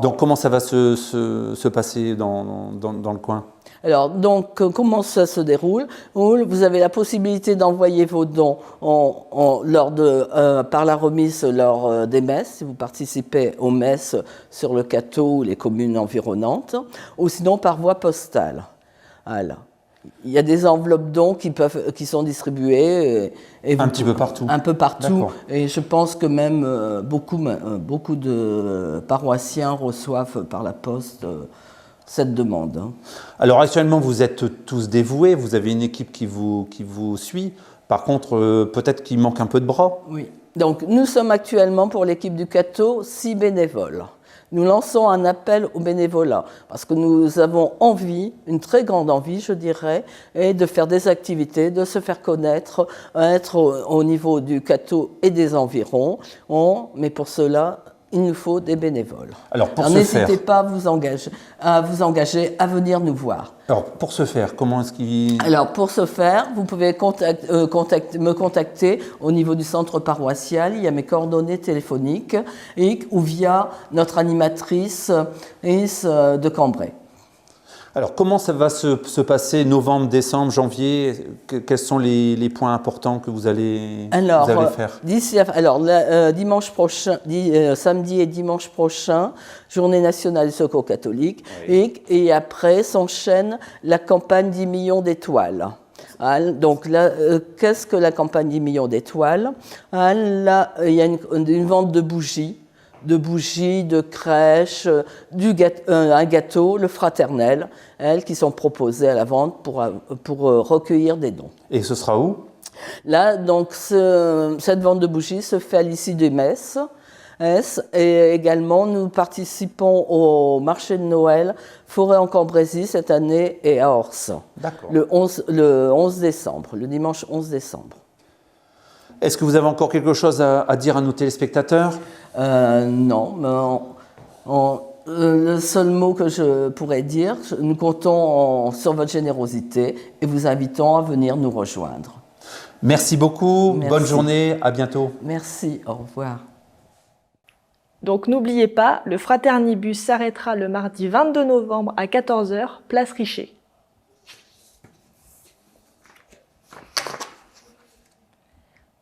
Donc comment ça va se passer dans le coin ? Alors, donc, comment ça se déroule ? Vous avez la possibilité d'envoyer vos dons par la remise lors des messes, si vous participez aux messes sur le Cateau ou les communes environnantes, ou sinon par voie postale. Voilà. Il y a des enveloppes dons qui sont distribuées. Un petit peu partout. Un peu partout. D'accord. Et je pense que même beaucoup de paroissiens reçoivent par la poste cette demande. Alors actuellement, vous êtes tous dévoués, vous avez une équipe qui vous suit. Par contre, peut-être qu'il manque un peu de bras. Oui. Donc nous sommes actuellement pour l'équipe du Cateau 6 bénévoles. Nous lançons un appel au bénévolat parce que nous avons envie, une très grande envie, je dirais, et de faire des activités, de se faire connaître, être au niveau du Cateau et des environs. Mais pour cela, il nous faut des bénévoles. Alors n'hésitez pas à vous engager à venir nous voir. Alors pour ce faire, comment est-ce qu'il... Alors pour ce faire, vous pouvez me contacter au niveau du centre paroissial. Il y a mes coordonnées téléphoniques ou via notre animatrice de Cambrai. Alors comment ça va se passer samedi, décembre, janvier ? Quels sont les points importants que vous allez faire ? Dimanche prochain, samedi et dimanche prochain, Journée nationale du secours catholique, oui. et après s'enchaîne la campagne 10 millions d'étoiles. Donc là, qu'est-ce que la campagne 10 millions d'étoiles ? Là, il y a une vente de bougies, de crèches, un gâteau, le fraternel, qui sont proposés à la vente pour recueillir des dons. Et ce sera où ? Là, donc, cette vente de bougies se fait à l'issue des messes. Et également, nous participons au marché de Noël Forêt-en-Cambrésis cette année et à Ors. D'accord. Le 11 décembre, le dimanche 11 décembre. Est-ce que vous avez encore quelque chose à dire à nos téléspectateurs ? Non, mais le seul mot que je pourrais dire, nous comptons sur votre générosité et vous invitons à venir nous rejoindre. Merci beaucoup, Merci. Bonne journée, à bientôt. Merci, au revoir. Donc n'oubliez pas, le Fraternibus s'arrêtera le mardi 22 novembre à 14h, place Richer.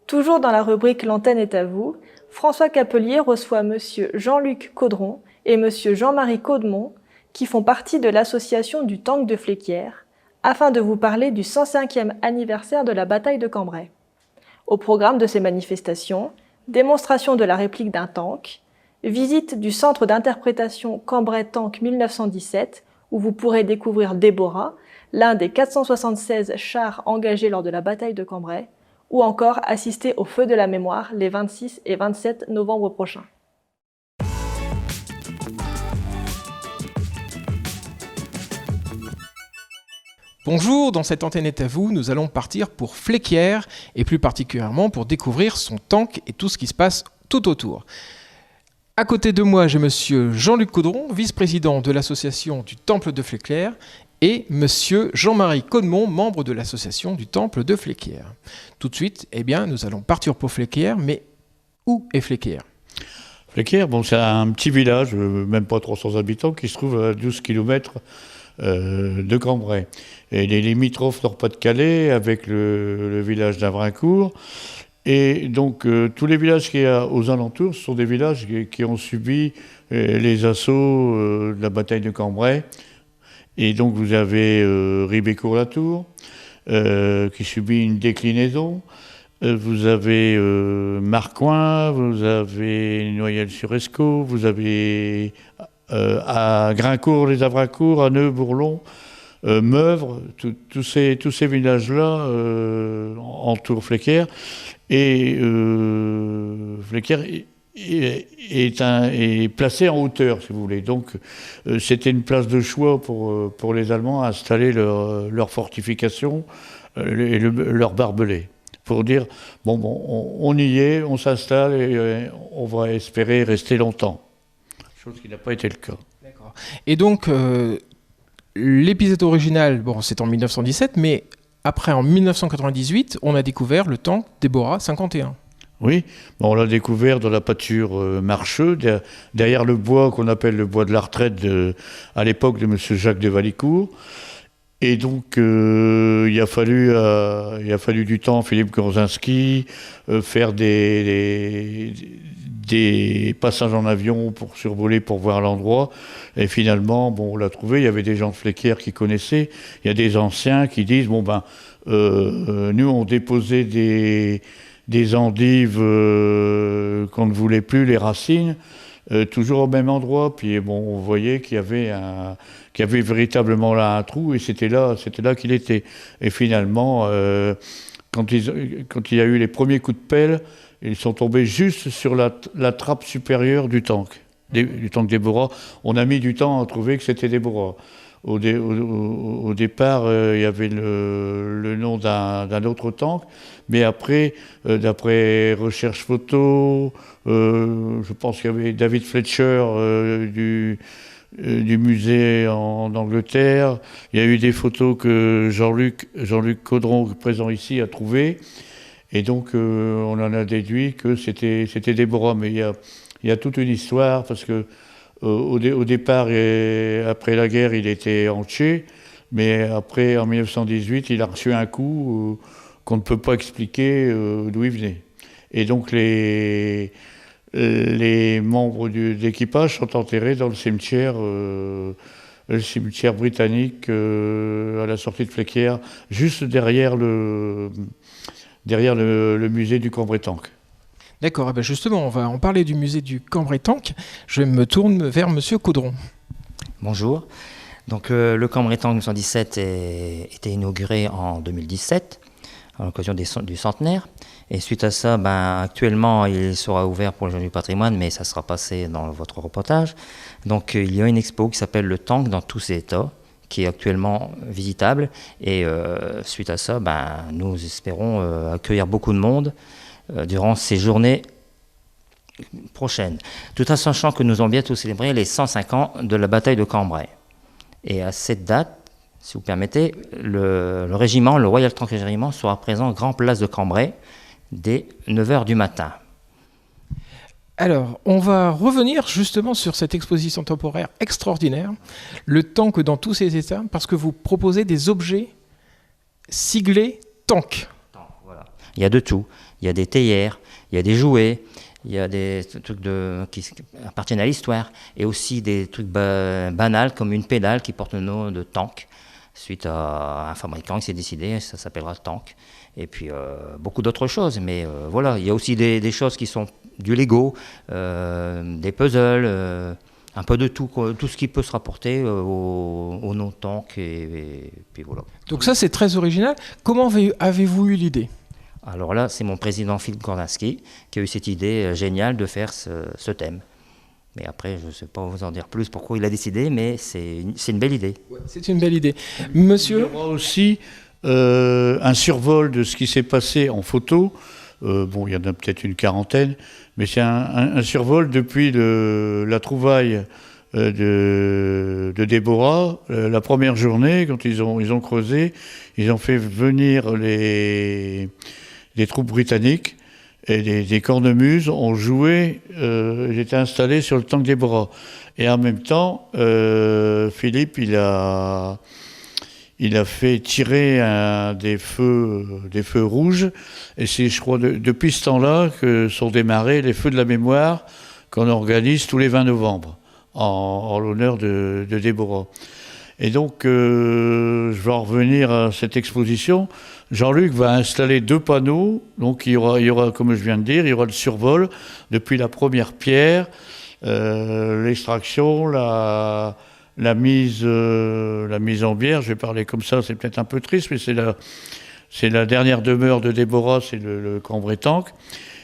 Toujours dans la rubrique L'antenne est à vous, François Capelier reçoit Monsieur Jean-Luc Caudron et Monsieur Jean-Marie Caudemont, qui font partie de l'association du Tank de Fléquières, afin de vous parler du 105e anniversaire de la bataille de Cambrai. Au programme de ces manifestations, démonstration de la réplique d'un tank, visite du centre d'interprétation Cambrai Tank 1917, où vous pourrez découvrir Déborah, l'un des 476 chars engagés lors de la bataille de Cambrai, ou encore assister au Feu de la Mémoire les 26 et 27 novembre prochains. Bonjour, dans cette antenne est à vous, nous allons partir pour Fléquières, et plus particulièrement pour découvrir son tank et tout ce qui se passe tout autour. À côté de moi, j'ai monsieur Jean-Luc Caudron, vice-président de l'association du Temple de Fléquières, et monsieur Jean-Marie Caudemont, membre de l'association du Temple de Fléquières. Tout de suite, nous allons partir pour Fléquières, mais où est Fléquières ? Fléquières, c'est un petit village, même pas 300 habitants, qui se trouve à 12 km de Cambrai. Et il est limitrophe Nord-Pas-de-Calais avec le village d'Avrincourt. Et donc, tous les villages qu'il y a aux alentours sont des villages qui ont subi les assauts de la bataille de Cambrai. Et donc, vous avez Ribécourt-la-Tour, qui subit une déclinaison. Vous avez Marcoing, vous avez Noyelles-sur-Escaut, vous avez à Grincourt-les-Avracourt, à Nœux-Bourlon, Meuvre, tous ces villages-là entourent Fléquières. Et Fléquières est placé en hauteur, si vous voulez. Donc, c'était une place de choix pour les Allemands à installer leur fortification et leur barbelé. Pour dire, on y est, on s'installe et on va espérer rester longtemps. Chose qui n'a pas été le cas. D'accord. Et donc, l'épisode original, c'est en 1917, mais après, en 1998, on a découvert le tank Déborah 51. Oui, bon, on l'a découvert dans la pâture Marcheux, derrière le bois qu'on appelle le bois de la retraite à l'époque de M. Jacques de Valicourt. Et donc, il a fallu du temps, Philippe Gorzinski, faire des passages en avion pour survoler, pour voir l'endroit. Et finalement, bon, on l'a trouvé. Il y avait des gens de Fléquières qui connaissaient. Il y a des anciens qui disent, bon ben, nous on déposait des endives qu'on ne voulait plus, les racines, toujours au même endroit. Puis bon, on voyait qu'il y avait véritablement là un trou, et c'était là qu'il était. Et finalement, quand il y a eu les premiers coups de pelle, ils sont tombés juste sur la trappe supérieure du tank Déborah. On a mis du temps à trouver que c'était Déborah. Au départ, il y avait le nom d'un autre tank, mais après, d'après recherche photo, je pense qu'il y avait David Fletcher du musée en Angleterre. Il y a eu des photos que Jean-Luc Caudron, présent ici, a trouvées. Et donc, on en a déduit que c'était Déborah. Mais il y a toute une histoire, parce que au départ, et après la guerre, il était entier. Mais après, en 1918, il a reçu un coup qu'on ne peut pas expliquer d'où il venait. Et donc, les membres d'équipage sont enterrés dans le cimetière britannique à la sortie de Fléquières, juste derrière le musée du Cambrai-Tank. D'accord, ben justement, on va en parler du musée du Cambrai-Tank. Je me tourne vers Monsieur Caudron. Bonjour. Donc, le Cambrai-Tank 1917 était inauguré en 2017, à l'occasion du centenaire. Et suite à ça, actuellement, il sera ouvert pour les gens du patrimoine, mais ça sera passé dans votre reportage. Donc, il y a une expo qui s'appelle Le Tank dans tous ses états, qui est actuellement visitable. Et suite à ça, nous espérons accueillir beaucoup de monde durant ces journées prochaines. Tout en sachant que nous allons bientôt célébrer les 105 ans de la bataille de Cambrai. Et à cette date, si vous permettez, le régiment, le Royal Tank Régiment, sera présent Grand Place de Cambrai dès 9h du matin. Alors, on va revenir justement sur cette exposition temporaire extraordinaire, le tank dans tous ses états, parce que vous proposez des objets siglés tank. Voilà. Il y a de tout. Il y a des théières, il y a des jouets, il y a des trucs qui appartiennent à l'histoire, et aussi des trucs banals comme une pédale qui porte le nom de tank, suite à un fabricant qui s'est décidé, ça s'appellera tank. Et puis beaucoup d'autres choses, mais voilà, il y a aussi des choses qui sont du Lego, des puzzles, un peu de tout ce qui peut se rapporter au nom tank, et puis voilà. Donc ça, c'est très original. Comment avez-vous eu l'idée ? Alors là, c'est mon président Philippe Gorzinski qui a eu cette idée géniale de faire ce thème. Mais après, je ne sais pas vous en dire plus pourquoi il a décidé, mais c'est une belle idée. Ouais, c'est une belle idée. Monsieur ? Il y aura aussi un survol de ce qui s'est passé en photo. Bon, il y en a peut-être une quarantaine, mais c'est un survol depuis la trouvaille de Déborah. La première journée, quand ils ont creusé, ils ont fait venir des troupes britanniques, et des cornemuses ont joué, j'étais installé sur le tank Déborah. Et en même temps, Philippe, il a fait tirer des feux rouges, et c'est, je crois, depuis ce temps-là que sont démarrés les feux de la mémoire qu'on organise tous les 20 novembre, en l'honneur de Déborah. Et donc, je vais en revenir à cette exposition. Jean-Luc va installer 2 panneaux. Donc, il y aura, comme je viens de dire, il y aura le survol depuis la première pierre, l'extraction, la mise en bière. Je vais parler comme ça, c'est peut-être un peu triste, mais c'est la dernière demeure de Déborah, c'est le Cambrai-Tank.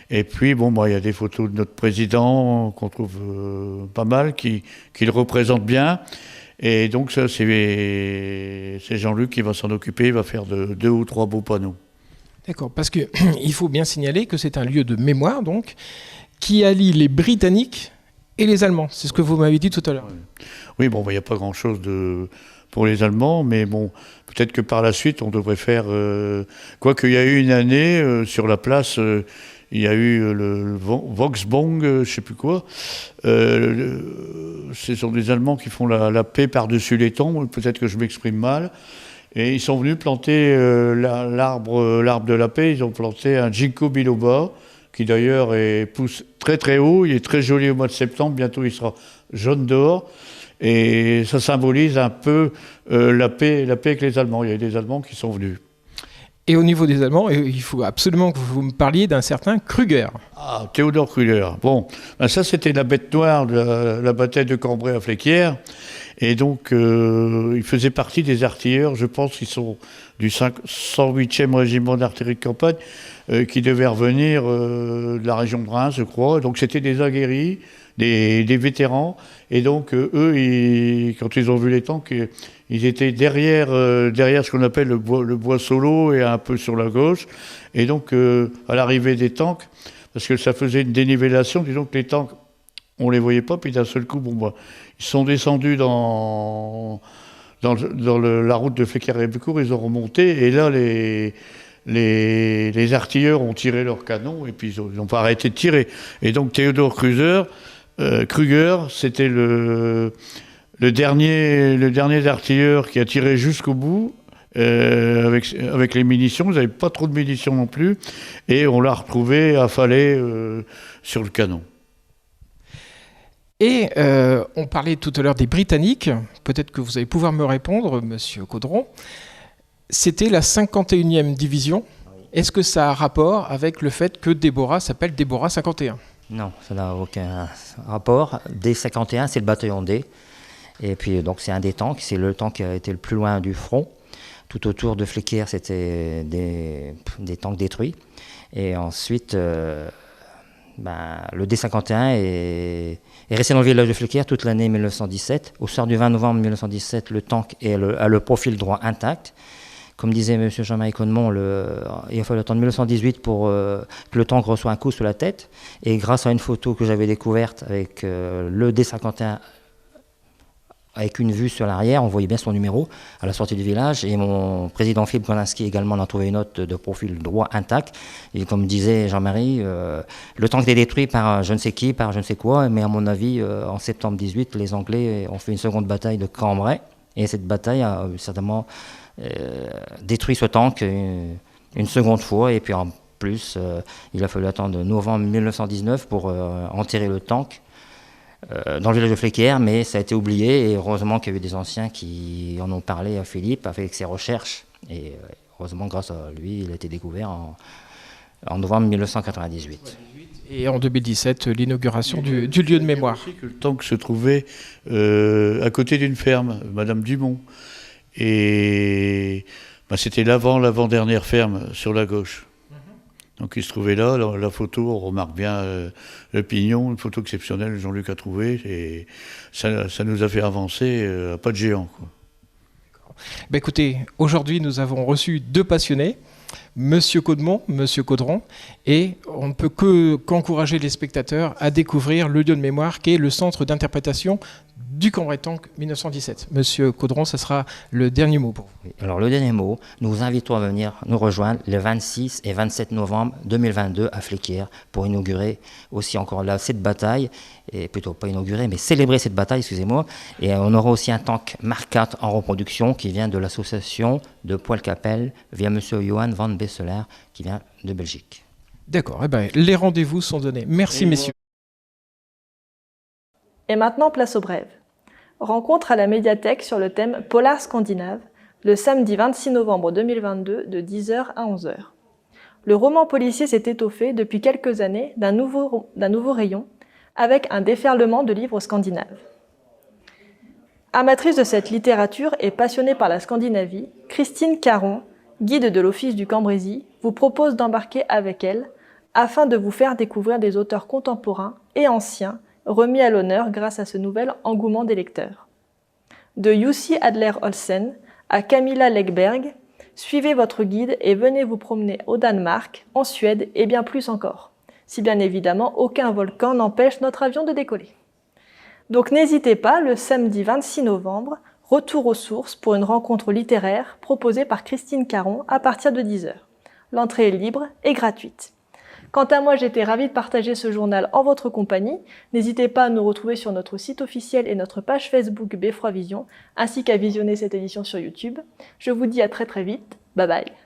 Et puis, bon, il y a des photos de notre président qu'on trouve pas mal, qui le représentent bien. Et donc ça, c'est Jean-Luc qui va s'en occuper, il va faire 2 ou 3 beaux panneaux. D'accord, parce que il faut bien signaler que c'est un lieu de mémoire, donc, qui allie les Britanniques et les Allemands. C'est ce que vous m'avez dit tout à l'heure. Oui, bon, il n'y a pas grand-chose pour les Allemands, mais bon, peut-être que par la suite, on devrait faire... Quoique, il y a eu une année, sur la place, il y a eu le Volksbond, je ne sais plus quoi. Ce sont des Allemands qui font la paix par-dessus les temps, peut-être que je m'exprime mal. Et ils sont venus planter l'arbre de la paix, ils ont planté un ginkgo biloba, qui d'ailleurs pousse très très haut, il est très joli au mois de septembre, bientôt il sera jaune dehors. Et ça symbolise un peu la paix avec les Allemands. Il y a des Allemands qui sont venus. Et au niveau des Allemands, il faut absolument que vous me parliez d'un certain Krüger. Ah, Théodore Krüger. Bon, ben ça c'était la bête noire de la bataille de Cambrai à Fléquières. Et donc, il faisait partie des artilleurs, je pense qu'ils sont du 108e régiment d'artillerie de campagne, qui devaient revenir de la région de Reims, je crois. Donc c'était des aguerris, des vétérans. Et donc, eux, quand ils ont vu les tanks, ils étaient derrière ce qu'on appelle le bois solo et un peu sur la gauche. Et donc, à l'arrivée des tanks, parce que ça faisait une dénivellation, disons que les tanks, on les voyait pas, puis d'un seul coup, ils sont descendus dans la route de Fléquières-et-Bécourt, ils ont remonté, et là, les artilleurs ont tiré leurs canons, et puis ils n'ont pas arrêté de tirer. Et donc, Théodore Krüger, c'était le dernier artilleur qui a tiré jusqu'au bout, avec les munitions. Ils n'avaient pas trop de munitions non plus, et on l'a retrouvé affalé sur le canon. Et on parlait tout à l'heure des Britanniques, peut-être que vous allez pouvoir me répondre, Monsieur Caudron. C'était la 51e division. Est-ce que ça a un rapport avec le fait que Déborah s'appelle Déborah 51 ? Non, ça n'a aucun rapport. D51, c'est le bataillon D. Et puis, donc, c'est un des tanks. C'est le tank qui a été le plus loin du front. Tout autour de Fléquières, c'était des tanks détruits. Et ensuite, le D51 est resté dans le village de Fléquières toute l'année 1917. Au soir du 20 novembre 1917, le tank a le profil droit intact. Comme disait M. Jean-Marie Codemont, il a fallu attendre 1918 pour que le tank reçoive un coup sur la tête. Et grâce à une photo que j'avais découverte avec le D51 avec une vue sur l'arrière, on voyait bien son numéro à la sortie du village. Et mon président Philippe Koninski également a trouvé une note de profil droit intact. Et comme disait Jean-Marie, le tank est détruit par je ne sais qui, par je ne sais quoi. Mais à mon avis, en septembre 18, les Anglais ont fait une seconde bataille de Cambrai. Et cette bataille a certainement détruit ce tank une seconde fois. Et puis en plus, il a fallu attendre novembre 1919 pour enterrer le tank dans le village de Fléquières, mais ça a été oublié. Et heureusement qu'il y a eu des anciens qui en ont parlé à Philippe avec ses recherches. Et heureusement, grâce à lui, il a été découvert en novembre 1998. Et en 2017, l'inauguration du lieu de mémoire. Aussi que le tank se trouvait à côté d'une ferme, Madame Dumont. Et c'était l'avant-dernière ferme sur la gauche. Donc il se trouvait là, la photo, on remarque bien le pignon, une photo exceptionnelle, Jean-Luc a trouvé, et ça nous a fait avancer à pas de géant, quoi. Écoutez, aujourd'hui nous avons reçu deux passionnés, Monsieur Codemont, Monsieur Caudron, et on ne peut qu'encourager les spectateurs à découvrir le lieu de mémoire qui est le centre d'interprétation du Cambrai Tank 1917. Monsieur Caudron, ce sera le dernier mot pour vous. Alors le dernier mot, nous vous invitons à venir nous rejoindre les 26 et 27 novembre 2022 à Fléquières pour inaugurer aussi encore là cette bataille, et plutôt pas inaugurer, mais célébrer cette bataille, excusez-moi. Et on aura aussi un tank Mark IV en reproduction qui vient de l'association de Poelcapelle via Monsieur Johan van Besseler qui vient de Belgique. D'accord, les rendez-vous sont donnés. Merci messieurs. Et maintenant, place aux brèves. Rencontre à la médiathèque sur le thème Polar Scandinave, le samedi 26 novembre 2022 de 10h à 11h. Le roman policier s'est étoffé depuis quelques années d'un nouveau rayon avec un déferlement de livres scandinaves. Amatrice de cette littérature et passionnée par la Scandinavie, Christine Caron, guide de l'Office du Cambrésis, vous propose d'embarquer avec elle afin de vous faire découvrir des auteurs contemporains et anciens remis à l'honneur grâce à ce nouvel engouement des lecteurs. De Jussi Adler-Olsen à Camilla Läckberg, suivez votre guide et venez vous promener au Danemark, en Suède et bien plus encore. Si bien évidemment aucun volcan n'empêche notre avion de décoller. Donc n'hésitez pas, le samedi 26 novembre, retour aux sources pour une rencontre littéraire proposée par Christine Caron à partir de 10h. L'entrée est libre et gratuite. Quant à moi, j'étais ravie de partager ce journal en votre compagnie. N'hésitez pas à nous retrouver sur notre site officiel et notre page Facebook Beffroi Vision, ainsi qu'à visionner cette édition sur YouTube. Je vous dis à très très vite. Bye bye.